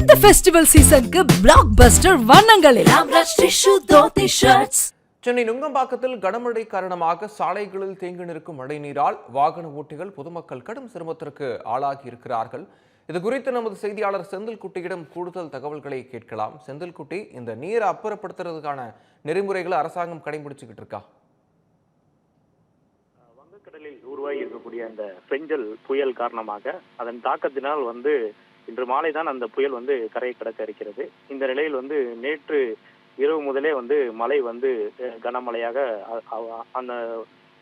இந்த ஃபெஸ்டிவல் சீசனுக்கு பிளாக் பஸ்டர் வண்ணங்களில் சென்னை நுங்கம்பாக்கத்தில் கனமழை காரணமாக சாலைகளில் தேங்கி நிற்கும் மழைநீரால் வாகன ஓட்டிகள் பொதுமக்கள் கடும் சிரமத்திற்கு ஆளாகி இருக்கிறார்கள். இது குறித்து நமது செய்தியாளர் செந்தில்குட்டியிடம் கூடுதல் தகவல்களை கேட்கலாம். செந்தில்குட்டி, இந்த நீரை அப்புறப்படுத்துறதுக்கான நெறிமுறைகளை அரசாங்கம் கடைபிடிச்சுக்கிட்டு இருக்கா? வங்கக்கடலில் உருவாகி இருக்கக்கூடிய அந்த பெஞ்சல் புயல் காரணமாக அதன் தாக்கத்தினால் இன்று மாலை தான் அந்த புயல் கரையை கடக்க இருக்கிறது. இந்த நிலையில் நேற்று இரவு முதலே மழை கனமழையாக அந்த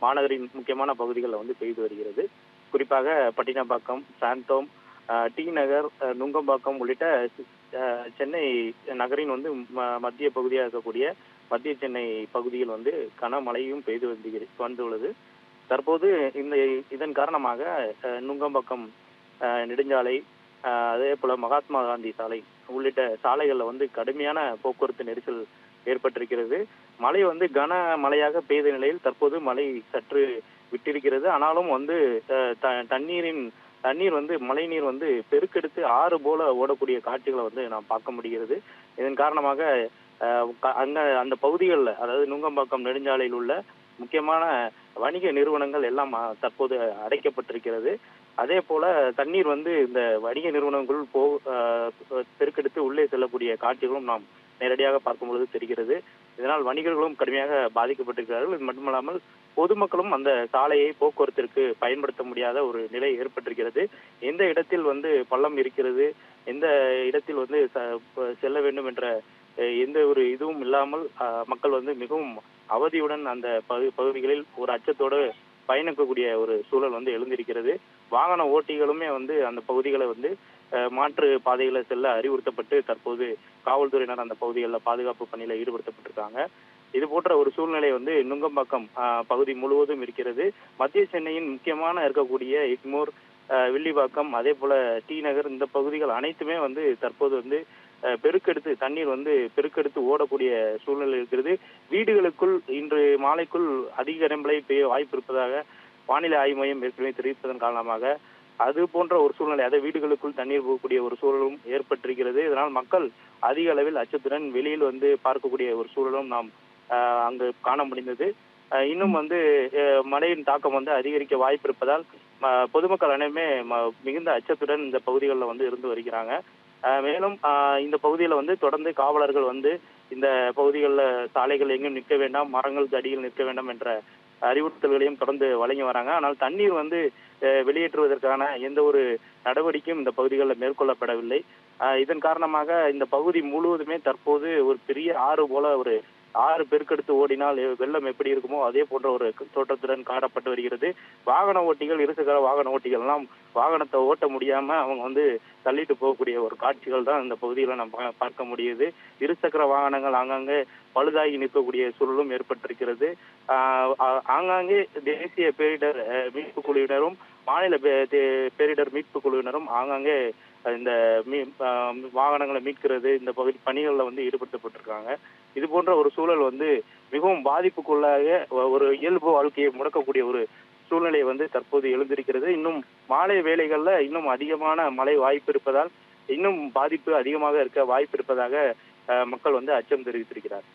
மாநகரின் முக்கியமான பகுதிகளில் பெய்து வருகிறது. குறிப்பாக பட்டினப்பாக்கம், சாந்தோம், டி நகர், நுங்கம்பாக்கம் உள்ளிட்ட சென்னை நகரின் மத்திய பகுதியாக இருக்கக்கூடிய மத்திய சென்னை பகுதியில் கனமழையும் பெய்து வந்துள்ளது. தற்போது இதன் காரணமாக நுங்கம்பாக்கம் நெடுஞ்சாலை, அதே போல மகாத்மா காந்தி சாலை உள்ளிட்ட சாலைகள்ல கடுமையான போக்குவரத்து நெரிசல் ஏற்பட்டிருக்கிறது. மழை கனமழையாக பெய்த நிலையில் தற்போது மழை சற்று விட்டிருக்கிறது. ஆனாலும் தண்ணீர் மழைநீர் பெருக்கெடுத்து ஆறு போல ஓடக்கூடிய காட்சிகளை நாம் பார்க்க முடிகிறது. இதன் காரணமாக அந்த பகுதிகளில், அதாவது நுங்கம்பாக்கம் நெடுஞ்சாலையில் உள்ள முக்கியமான வணிக நிறுவனங்கள் எல்லாம் தற்போது அடைக்கப்பட்டிருக்கிறது. அதே போல தண்ணீர் இந்த வணிக நிறுவனங்கள் பெருக்கெடுத்து உள்ளே செல்லக்கூடிய காட்சிகளும் நாம் நேரடியாக பார்க்கும் பொழுது தெரிகிறது. இதனால் வணிகர்களும் கடுமையாக பாதிக்கப்பட்டிருக்கிறார்கள். இது மட்டுமல்லாமல் பொதுமக்களும் அந்த சாலையை போக்குவரத்திற்கு பயன்படுத்த முடியாத ஒரு நிலை ஏற்பட்டிருக்கிறது. எந்த இடத்தில் பள்ளம் இருக்கிறது, எந்த இடத்தில் செல்ல வேண்டும் என்ற எந்த ஒரு இதுவும் இல்லாமல் மக்கள் மிகவும் அவதியுடன் அந்த பகுதிகளில் ஒரு அச்சத்தோடு பயணிக்கக்கூடிய ஒரு சூழல் எழுந்திருக்கிறது. வாகன ஓட்டிகளுமே அந்த பகுதிகளை மாற்று பாதைகளை செல்ல அறிவுறுத்தப்பட்டு தற்போது காவல்துறையினர் அந்த பகுதிகளில் பாதுகாப்பு பணியில ஈடுபடுத்தப்பட்டிருக்காங்க. இது போன்ற ஒரு சூழ்நிலை நுங்கம்பாக்கம் பகுதி முழுவதும் இருக்கிறது. மத்திய சென்னையின் முக்கியமான இருக்கக்கூடிய எக்மோர், வில்லிவாக்கம், அதே போல டி நகர், இந்த பகுதிகள் அனைத்துமே தற்போது பெருக்கெடுத்து தண்ணீர் பெருக்கெடுத்து ஓடக்கூடிய சூழ்நிலை இருக்கிறது. வீடுகளுக்குள் இன்று மாலைக்குள் அதிக கனமழை பெய்ய வாய்ப்பு இருப்பதாக வானிலை ஆய்வு மையம் ஏற்கனவே தெரிவிப்பதன் காரணமாக அது போன்ற ஒரு சூழ்நிலை, அதை வீடுகளுக்குள் தண்ணீர் போகக்கூடிய ஒரு சூழலும் ஏற்பட்டிருக்கிறது. இதனால் மக்கள் அதிக அளவில் அச்சத்துடன் வெளியில் பார்க்கக்கூடிய ஒரு சூழலும் நாம் அங்கு காண முடிந்தது. இன்னும் மழையின் தாக்கம் அதிகரிக்க வாய்ப்பு இருப்பதால் பொதுமக்கள் அனைவருமே மிகுந்த அச்சத்துடன் இந்த பகுதிகளில் இருந்து வருகிறாங்க. மேலும் இந்த பகுதியில் தொடர்ந்து காவலர்கள் இந்த பகுதிகளில் சாலைகள் எங்கும் நிற்க வேண்டாம், மரங்களுக்கு அடியில் நிற்க வேண்டாம் என்ற அறிவுறுத்தல்களையும் தொடர்ந்து வழங்கி வராங்க. ஆனால் தண்ணீர் வெளியேற்றுவதற்கான எந்த ஒரு நடவடிக்கையும் இந்த பகுதிகளில் மேற்கொள்ளப்படவில்லை. இதன் காரணமாக இந்த பகுதி முழுவதுமே தற்போது ஒரு பெரிய ஆறு போல, ஒரு ஆறு பெருக்கெடுத்து ஓடினால் வெள்ளம் எப்படி இருக்குமோ அதே போன்ற ஒரு தோற்றத்துடன் காணப்பட்டு வருகிறது. வாகன ஓட்டிகள், இருசக்கர வாகன ஓட்டிகள் எல்லாம் வாகனத்தை ஓட்ட முடியாம அவங்க தள்ளிட்டு போகக்கூடிய ஒரு காட்சிகள் தான் இந்த பகுதியில் நம்ம பார்க்க முடியுது. இருசக்கர வாகனங்கள் ஆங்காங்கே பழுதாகி நிற்கக்கூடிய சூழலும் ஏற்பட்டிருக்கிறது. ஆங்காங்கே தேசிய பேரிடர் மீட்பு குழுவினரும் மாநில பேரிடர் மீட்பு குழுவினரும் ஆங்காங்கே இந்த வாகனங்களை மீட்கிறது, இந்த பகுதி பணிகளில் ஈடுபடுத்தப்பட்டிருக்காங்க. இது போன்ற ஒரு சூழல் மிகவும் பாதிப்புக்குள்ளாக ஒரு இயல்பு வாழ்க்கையை முடக்கக்கூடிய ஒரு சூழ்நிலை தற்போது எழுந்திருக்கிறது. இன்னும் மாலை வேளைகள்ல இன்னும் அதிகமான மழை வாய்ப்பு இருப்பதால் இன்னும் பாதிப்பு அதிகமாக இருக்க வாய்ப்பு இருப்பதாக மக்கள் அச்சம் தெரிவித்திருக்கிறார்.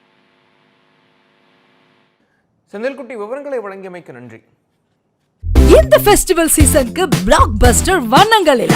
செந்தில்குட்டி, விவரங்களை வழங்கியமைக்கு நன்றி. இந்த ஃபெஸ்டிவல் சீசனுக்கு பிளாக் பஸ்டர் வண்ணங்களில்